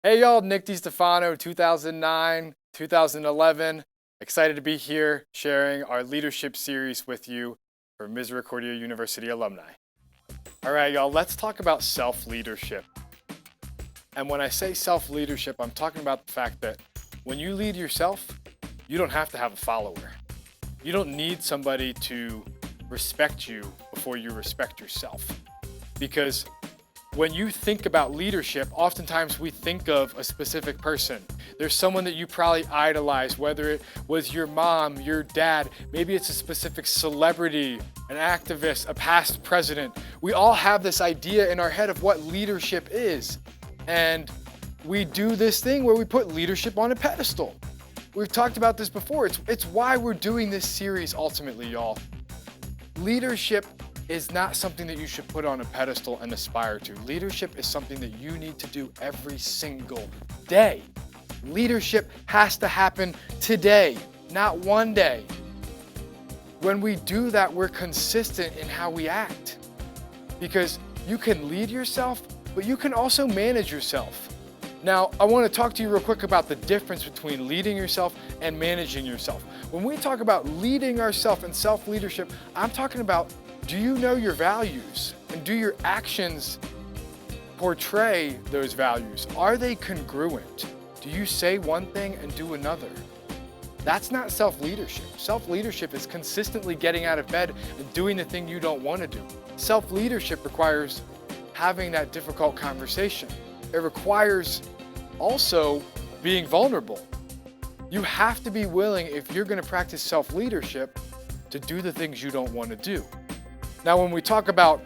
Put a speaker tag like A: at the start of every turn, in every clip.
A: Hey y'all, Nick DiStefano, 2009, 2011. Excited to be here sharing our leadership series with you for Misericordia University alumni. All right, y'all, let's talk about self-leadership. And when I say self-leadership, I'm talking about the fact that when you lead yourself, you don't have to have a follower. You don't need somebody to respect you before you respect yourself. Because when you think about leadership, oftentimes we think of a specific person. There's someone that you probably idolize, whether it was your mom, your dad, maybe it's a specific celebrity, an activist, a past president. We all have this idea in our head of what leadership is. And we do this thing where we put leadership on a pedestal. We've talked about this before. It's why we're doing this series ultimately, y'all. Leadership is not something that you should put on a pedestal and aspire to. Leadership is something that you need to do every single day. Leadership has to happen today, not one day. When we do that, we're consistent in how we act. Because you can lead yourself, but you can also manage yourself. Now, I want to talk to you real quick about the difference between leading yourself and managing yourself. When we talk about leading ourselves and self-leadership, I'm talking about, do you know your values? And do your actions portray those values? Are they congruent? Do you say one thing and do another? That's not self-leadership. Self-leadership is consistently getting out of bed and doing the thing you don't want to do. Self-leadership requires having that difficult conversation. It requires also being vulnerable. You have to be willing, if you're going to practice self-leadership, to do the things you don't want to do. Now, when we talk about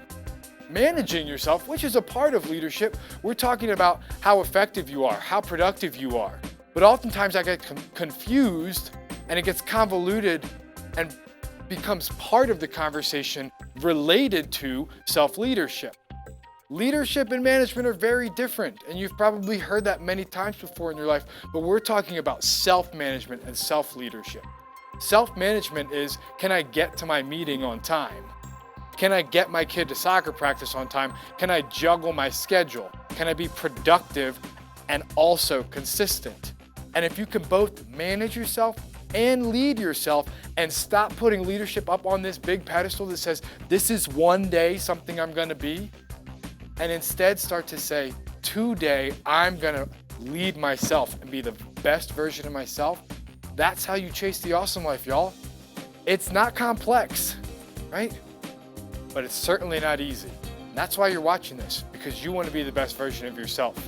A: managing yourself, which is a part of leadership, we're talking about how effective you are, how productive you are. But oftentimes I get confused and it gets convoluted and becomes part of the conversation related to self-leadership. Leadership and management are very different, and you've probably heard that many times before in your life, but we're talking about self-management and self-leadership. Self-management is, can I get to my meeting on time? Can I get my kid to soccer practice on time? Can I juggle my schedule? Can I be productive and also consistent? And if you can both manage yourself and lead yourself and stop putting leadership up on this big pedestal that says, this is one day something I'm gonna be, and instead start to say, today I'm gonna lead myself and be the best version of myself, that's how you chase the awesome life, y'all. It's not complex, right? But it's certainly not easy. And that's why you're watching this, because you want to be the best version of yourself.